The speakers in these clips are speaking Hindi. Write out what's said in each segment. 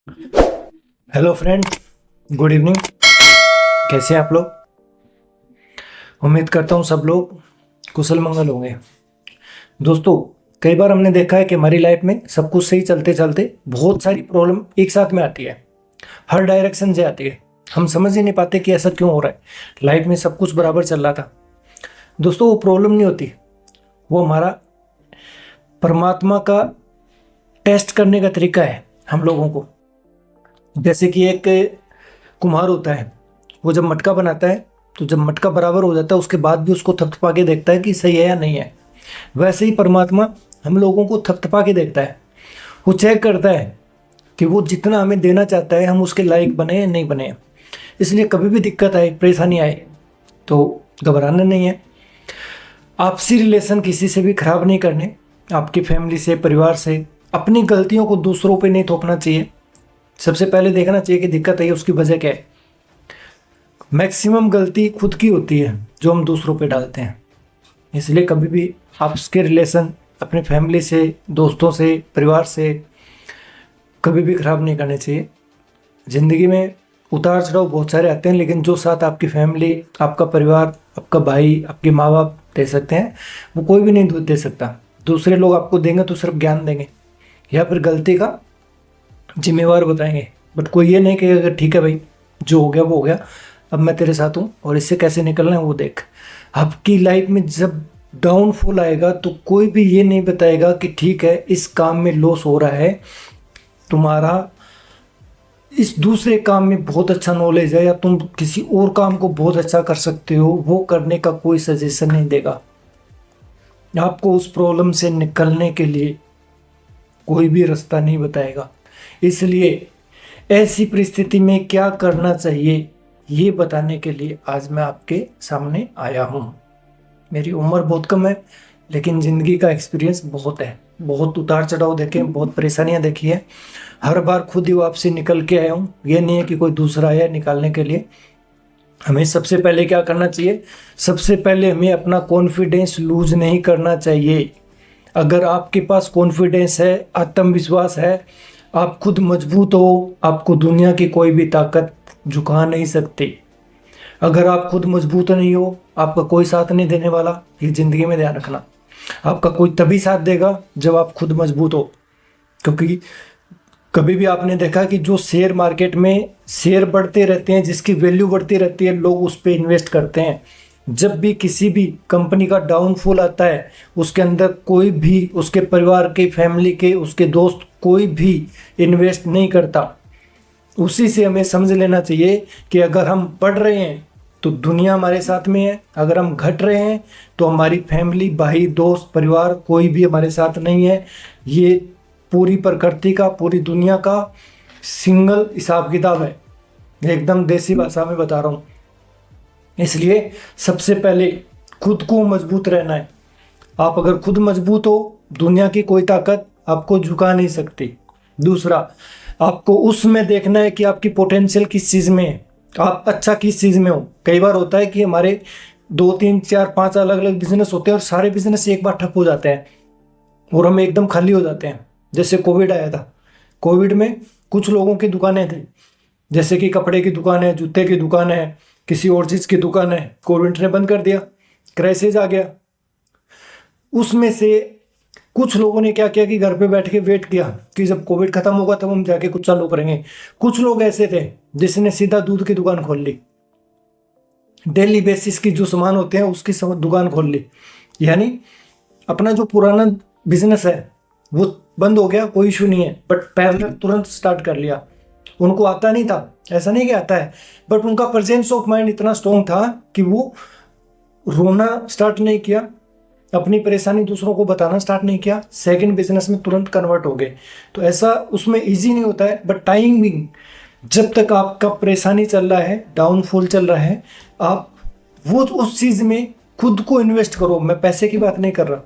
Hello friend, good evening. कैसे हैं आप लोग? उम्मीद करता हूँ सब लोग कुशल मंगल होंगे। दोस्तों, कई बार हमने देखा है कि हमारी लाइफ में सब कुछ सही चलते चलते बहुत सारी प्रॉब्लम एक साथ में आती है, हर डायरेक्शन से आती है। हम समझ ही नहीं पाते कि ऐसा क्यों हो रहा है। लाइफ में सब कुछ बराबर चल रहा था। दोस्तों, वो प्रॉब्लम नहीं होती, वो हमारा परमात्मा का टेस्ट करने का तरीका है हम लोगों को। जैसे कि एक कुम्हार होता है, वो जब मटका बनाता है तो जब मटका बराबर हो जाता है उसके बाद भी उसको थपथपा के देखता है कि सही है या नहीं है। वैसे ही परमात्मा हम लोगों को थपथपा के देखता है। वो चेक करता है कि वो जितना हमें देना चाहता है हम उसके लायक बने या नहीं बने। इसलिए कभी भी दिक्कत आए, परेशानी आए तो घबराना नहीं है। आपसी रिलेशन किसी से भी खराब नहीं करने, आपकी फैमिली से, परिवार से। अपनी गलतियों को दूसरों पे नहीं थोपना चाहिए। सबसे पहले देखना चाहिए कि दिक्कत आई है उसकी वजह क्या है। मैक्सिमम गलती खुद की होती है जो हम दूसरों पे डालते हैं। इसलिए कभी भी आपके रिलेशन अपनी फैमिली से, दोस्तों से, परिवार से कभी भी ख़राब नहीं करने चाहिए। ज़िंदगी में उतार चढ़ाव बहुत सारे आते हैं, लेकिन जो साथ आपकी फैमिली, आपका परिवार, आपका भाई, आपके माँ बाप दे सकते हैं, वो कोई भी नहीं दे सकता। दूसरे लोग आपको देंगे तो सिर्फ ज्ञान देंगे या फिर गलती का जिम्मेवार बताएंगे। बट कोई ये नहीं कहेगा ठीक है भाई, जो हो गया वो हो गया, अब मैं तेरे साथ हूँ और इससे कैसे निकलना है वो देख। आपकी लाइफ में जब डाउनफॉल आएगा तो कोई भी ये नहीं बताएगा कि ठीक है इस काम में लॉस हो रहा है, तुम्हारा इस दूसरे काम में बहुत अच्छा नॉलेज है या तुम किसी और काम को बहुत अच्छा कर सकते हो, वो करने का कोई सजेशन नहीं देगा। आपको उस प्रॉब्लम से निकलने के लिए कोई भी रास्ता नहीं बताएगा। इसलिए ऐसी परिस्थिति में क्या करना चाहिए ये बताने के लिए आज मैं आपके सामने आया हूँ। मेरी उम्र बहुत कम है, लेकिन ज़िंदगी का एक्सपीरियंस बहुत है। बहुत उतार चढ़ाव देखे, बहुत परेशानियाँ देखी है। हर बार खुद ही वापसी निकल के आया हूँ। ये नहीं है कि कोई दूसरा आया निकालने के लिए। हमें सबसे पहले क्या करना चाहिए? सबसे पहले हमें अपना कॉन्फिडेंस लूज नहीं करना चाहिए। अगर आपके पास कॉन्फिडेंस है, आत्मविश्वास है, आप खुद मजबूत हो, आपको दुनिया की कोई भी ताकत झुका नहीं सकती। अगर आप खुद मजबूत नहीं हो, आपका कोई साथ नहीं देने वाला। ये ज़िंदगी में ध्यान रखना। आपका कोई तभी साथ देगा जब आप खुद मजबूत हो। क्योंकि कभी भी आपने देखा कि जो शेयर मार्केट में शेयर बढ़ते रहते हैं, जिसकी वैल्यू बढ़ती रहती है, लोग उस पर इन्वेस्ट करते हैं। जब भी किसी भी कंपनी का डाउनफॉल आता है, उसके अंदर कोई भी, उसके परिवार के, फैमिली के, उसके दोस्त, कोई भी इन्वेस्ट नहीं करता। उसी से हमें समझ लेना चाहिए कि अगर हम बढ़ रहे हैं तो दुनिया हमारे साथ में है, अगर हम घट रहे हैं तो हमारी फैमिली, भाई, दोस्त, परिवार कोई भी हमारे साथ नहीं है। ये पूरी प्रकृति का, पूरी दुनिया का सिंगल हिसाब किताब है। एकदम देसी भाषा में बता रहा हूँ। इसलिए सबसे पहले खुद को मजबूत रहना है। आप अगर खुद मजबूत हो, दुनिया की कोई ताकत आपको झुका नहीं सकती। दूसरा, आपको उसमें देखना है कि आपकी पोटेंशियल किस चीज़ में है, आप अच्छा किस चीज़ में हो। कई बार होता है कि हमारे 2 3 4 5 अलग अलग बिजनेस होते हैं और सारे बिजनेस एक बार ठप हो जाते हैं और हम एकदम खाली हो जाते हैं। जैसे कोविड आया था, कोविड में कुछ लोगों की दुकानें थी, जैसे कि कपड़े की दुकान है, जूते की दुकान है, किसी और चीज़ की दुकान है, कोविड ने बंद कर दिया, क्राइसिस आ गया। उसमें से कुछ लोगों ने क्या किया कि घर पे बैठ के वेट किया कि जब कोविड खत्म होगा तब हम जाके कुछ चालू करेंगे। कुछ लोग ऐसे थे जिसने सीधा दूध की दुकान खोल ली, डेली बेसिस की जो सामान होते हैं उसकी दुकान खोल ली। यानी अपना जो पुराना बिजनेस है वो बंद हो गया, कोई इशू नहीं है, बट पैरेलल तुरंत स्टार्ट कर लिया। उनको आता नहीं था, ऐसा नहीं कि आता है, बट उनका प्रेजेंस ऑफ माइंड इतना स्ट्रॉन्ग था कि वो रोना स्टार्ट नहीं किया, अपनी परेशानी दूसरों को बताना स्टार्ट नहीं किया, सेकंड बिजनेस में तुरंत कन्वर्ट हो गए। तो ऐसा उसमें इजी नहीं होता है, बट टाइमिंग, जब तक आपका परेशानी चल रहा है, डाउनफॉल चल रहा है, आप वो उस चीज़ में खुद को इन्वेस्ट करो। मैं पैसे की बात नहीं कर रहा,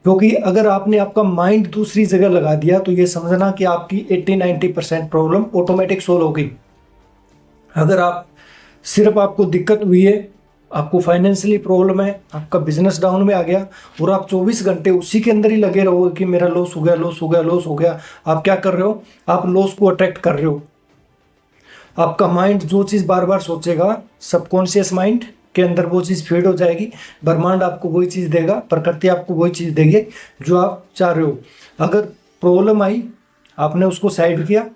क्योंकि अगर आपने आपका माइंड दूसरी जगह लगा दिया तो ये समझना कि आपकी 80-90% प्रॉब्लम ऑटोमेटिक सोल्व हो गई। अगर आप सिर्फ आपको दिक्कत हुई है आपको फाइनेंशियली प्रॉब्लम है, आपका बिजनेस डाउन में आ गया और आप 24 घंटे उसी के अंदर ही लगे रहोगे कि मेरा लॉस हो गया, लॉस हो गया, लॉस हो गया। आप क्या कर रहे हो? आप लॉस को अट्रैक्ट कर रहे हो। आपका माइंड जो चीज़ बार बार सोचेगा, सबकॉन्शियस माइंड के अंदर वो चीज़ फीड हो जाएगी। ब्रह्मांड आपको वही चीज़ देगा, प्रकृति आपको वही चीज़ देगी जो आप चाह रहे हो। अगर प्रॉब्लम आई, आपने उसको साइड किया,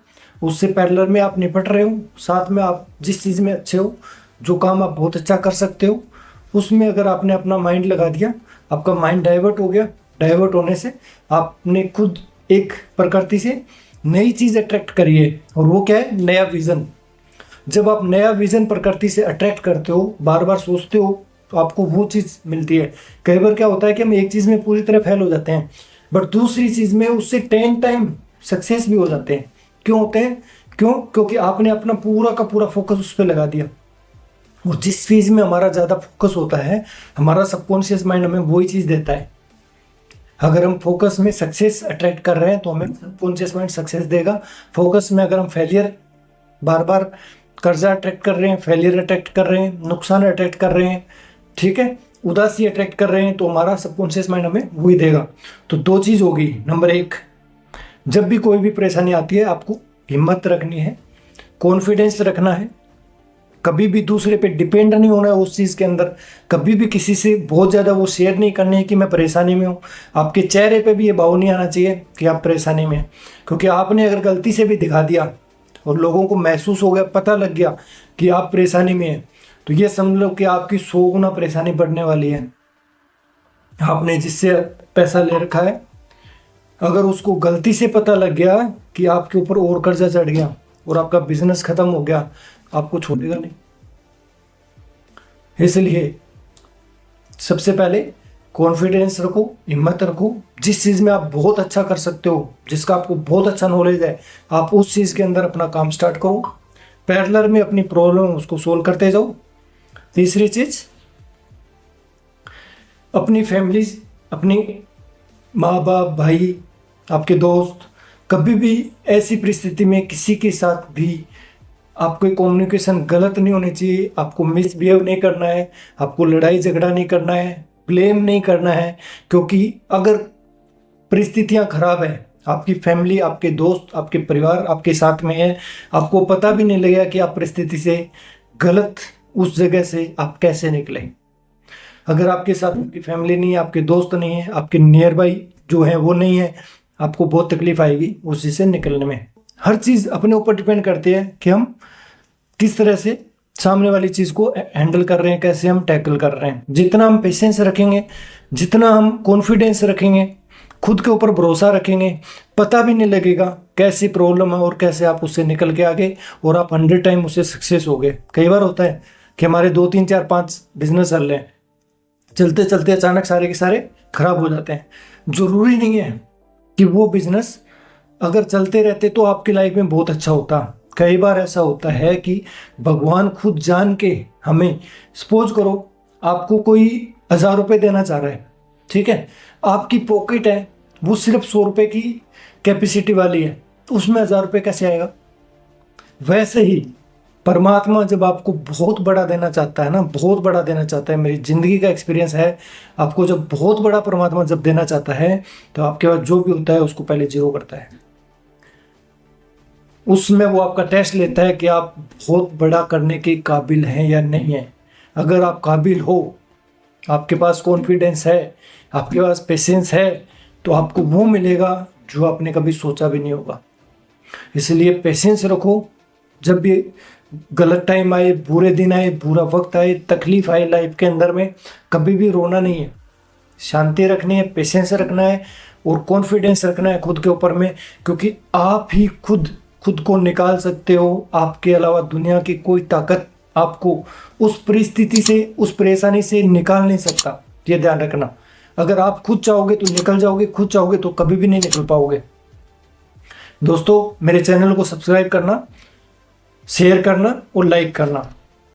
उससे पैरेलल में आप निपट रहे हो, साथ में आप जिस चीज़ में अच्छे हो, जो काम आप बहुत अच्छा कर सकते हो, उसमें अगर आपने अपना माइंड लगा दिया, आपका माइंड डाइवर्ट हो गया। डाइवर्ट होने से आपने खुद एक प्रकृति से नई चीज़ अट्रैक्ट करी है, और वो क्या है? नया विज़न। जब आप नया विज़न प्रकृति से अट्रैक्ट करते हो, बार बार सोचते हो, तो आपको वो चीज़ मिलती है। कई बार क्या होता है कि हम एक चीज़ में पूरी तरह फेल हो जाते हैं, बट दूसरी चीज़ में उससे 10 टाइम सक्सेस भी हो जाते हैं। क्यों होते हैं? क्योंकि आपने अपना पूरा का पूरा फोकस उस पर लगा दिया। और जिस चीज़ में हमारा ज़्यादा फोकस होता है, हमारा सबकॉन्शियस माइंड हमें वही चीज़ देता है। अगर हम फोकस में सक्सेस अट्रैक्ट कर रहे हैं तो हमें सबकॉन्शियस माइंड सक्सेस देगा। फोकस में अगर हम फेलियर, बार बार कर्जा अट्रैक्ट कर रहे हैं, फेलियर अट्रैक्ट कर रहे हैं, नुकसान अट्रैक्ट कर रहे हैं, ठीक है, उदासी अट्रैक्ट कर रहे हैं, तो हमारा सबकॉन्शियस माइंड हमें वही देगा। तो दो चीज़ होगी। नंबर एक, जब भी कोई भी परेशानी आती है, आपको हिम्मत रखनी है, कॉन्फिडेंस रखना है, कभी भी दूसरे पे डिपेंड नहीं होना है उस चीज़ के अंदर, कभी भी किसी से बहुत ज़्यादा वो शेयर नहीं करनी है कि मैं परेशानी में हूँ। आपके चेहरे पे भी ये भाव नहीं आना चाहिए कि आप परेशानी में हैं, क्योंकि आपने अगर गलती से भी दिखा दिया और लोगों को महसूस हो गया, पता लग गया कि आप परेशानी में हैं, तो ये समझ लो कि आपकी 100 गुना परेशानी बढ़ने वाली है। आपने जिससे पैसा ले रखा है, अगर उसको गलती से पता लग गया कि आपके ऊपर और कर्जा चढ़ गया और आपका बिजनेस खत्म हो गया, आपको छोड़ेगा नहीं। इसलिए सबसे पहले कॉन्फिडेंस रखो, हिम्मत रखो। जिस चीज़ में आप बहुत अच्छा कर सकते हो, जिसका आपको बहुत अच्छा नॉलेज है, आप उस चीज़ के अंदर अपना काम स्टार्ट करो। पैरेलल में अपनी प्रॉब्लम उसको सोल्व करते जाओ। तीसरी चीज़, अपनी फैमिली, अपनी माँ बाप, भाई, आपके दोस्त, कभी भी ऐसी परिस्थिति में किसी के साथ भी आपको कम्युनिकेशन गलत नहीं होनी चाहिए। आपको मिसबिहेव नहीं करना है, आपको लड़ाई झगड़ा नहीं करना है, ब्लेम नहीं करना है। क्योंकि अगर परिस्थितियां खराब है, आपकी फैमिली, आपके दोस्त, आपके परिवार आपके साथ में है, आपको पता भी नहीं लगेगा कि आप परिस्थिति से, गलत उस जगह से आप कैसे निकले। अगर आपके साथ आपकी फैमिली नहीं है, आपके दोस्त नहीं है, आपके नियर बाई जो है वो नहीं है, आपको बहुत तकलीफ आएगी उसी से निकलने में। हर चीज़ अपने ऊपर डिपेंड करती है कि हम किस तरह से सामने वाली चीज़ को हैंडल कर रहे हैं, कैसे हम टैकल कर रहे हैं। जितना हम पेशेंस रखेंगे, जितना हम कॉन्फिडेंस रखेंगे, खुद के ऊपर भरोसा रखेंगे, पता भी नहीं लगेगा कैसी प्रॉब्लम है और कैसे आप उससे निकल के आगे और आप 100 टाइम उससे सक्सेस हो गए। कई बार होता है कि हमारे 2 3 4 5 बिजनेस चल रहे हैं, चलते चलते अचानक सारे के सारे खराब हो जाते हैं। जरूरी नहीं है कि वो बिजनेस अगर चलते रहते तो आपकी लाइफ में बहुत अच्छा होता। कई बार ऐसा होता है कि भगवान खुद जान के हमें, सपोज करो आपको कोई 1000 रुपये देना चाह रहा है, ठीक है, आपकी पॉकेट है वो सिर्फ 100 रुपये की कैपेसिटी वाली है, तो उसमें 1000 रुपये कैसे आएगा? वैसे ही परमात्मा जब आपको बहुत बड़ा देना चाहता है ना, बहुत बड़ा देना चाहता है, मेरी ज़िंदगी का एक्सपीरियंस है, आपको जब बहुत बड़ा परमात्मा जब देना चाहता है तो आपके पास जो भी होता है उसको पहले जीरो करता है। उसमें वो आपका टेस्ट लेता है कि आप बहुत बड़ा करने के काबिल हैं या नहीं है। अगर आप काबिल हो, आपके पास कॉन्फिडेंस है, आपके पास पेशेंस है, तो आपको वो मिलेगा जो आपने कभी सोचा भी नहीं होगा। इसलिए पेशेंस रखो। जब भी गलत टाइम आए, बुरे दिन आए, बुरा वक्त आए, तकलीफ आए लाइफ के अंदर में, कभी भी रोना नहीं है, शांति रखनी है, पेशेंस रखना है और कॉन्फिडेंस रखना है खुद के ऊपर में। क्योंकि आप ही खुद को निकाल सकते हो। आपके अलावा दुनिया की कोई ताकत आपको उस परिस्थिति से, उस परेशानी से निकाल नहीं सकता। ये ध्यान रखना। अगर आप खुद चाहोगे तो निकल जाओगे, खुद चाहोगे तो कभी भी नहीं निकल पाओगे। दोस्तों, मेरे चैनल को सब्सक्राइब करना, शेयर करना और लाइक करना।